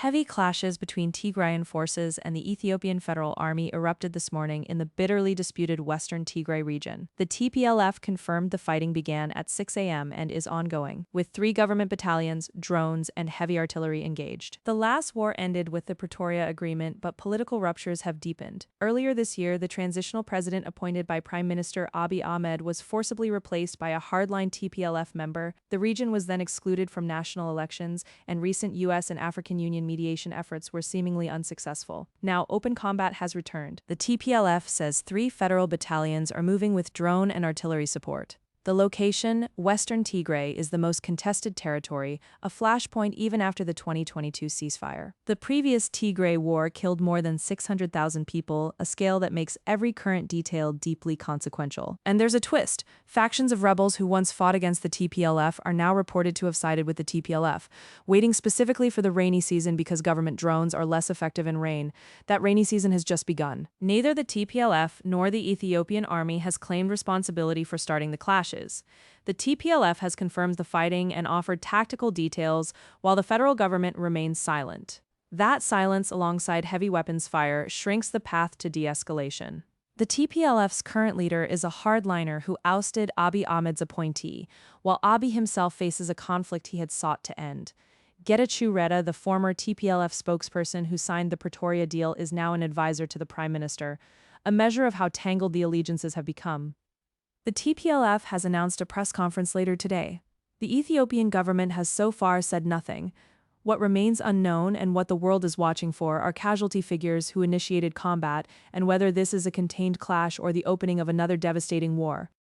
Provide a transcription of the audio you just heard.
Heavy clashes between Tigrayan forces and the Ethiopian Federal Army erupted this morning in the bitterly disputed western Tigray region. The TPLF confirmed the fighting began at 6 a.m. and is ongoing, with 3 government battalions, drones, and heavy artillery engaged. The last war ended with the Pretoria Agreement, but political ruptures have deepened. Earlier this year, the transitional president appointed by Prime Minister Abiy Ahmed was forcibly replaced by a hardline TPLF member. The region was then excluded from national elections, and recent U.S. and African Union mediation efforts were seemingly unsuccessful. Now, open combat has returned. The TPLF says 3 federal battalions are moving with drone and artillery support. The location, Western Tigray, is the most contested territory, a flashpoint even after the 2022 ceasefire. The previous Tigray war killed more than 600,000 people, a scale that makes every current detail deeply consequential. And there's a twist. Factions of rebels who once fought against the TPLF are now reported to have sided with the TPLF, waiting specifically for the rainy season because government drones are less effective in rain. That rainy season has just begun. Neither the TPLF nor the Ethiopian army has claimed responsibility for starting the clash. The TPLF has confirmed the fighting and offered tactical details, while the federal government remains silent. That silence, alongside heavy weapons fire, shrinks the path to de-escalation. The TPLF's current leader is a hardliner who ousted Abiy Ahmed's appointee, while Abiy himself faces a conflict he had sought to end. Getachew Reda, the former TPLF spokesperson who signed the Pretoria deal, is now an advisor to the Prime Minister, a measure of how tangled the allegiances have become. The TPLF has announced a press conference later today. The Ethiopian government has so far said nothing. What remains unknown and what the world is watching for are casualty figures who initiated combat and whether this is a contained clash or the opening of another devastating war.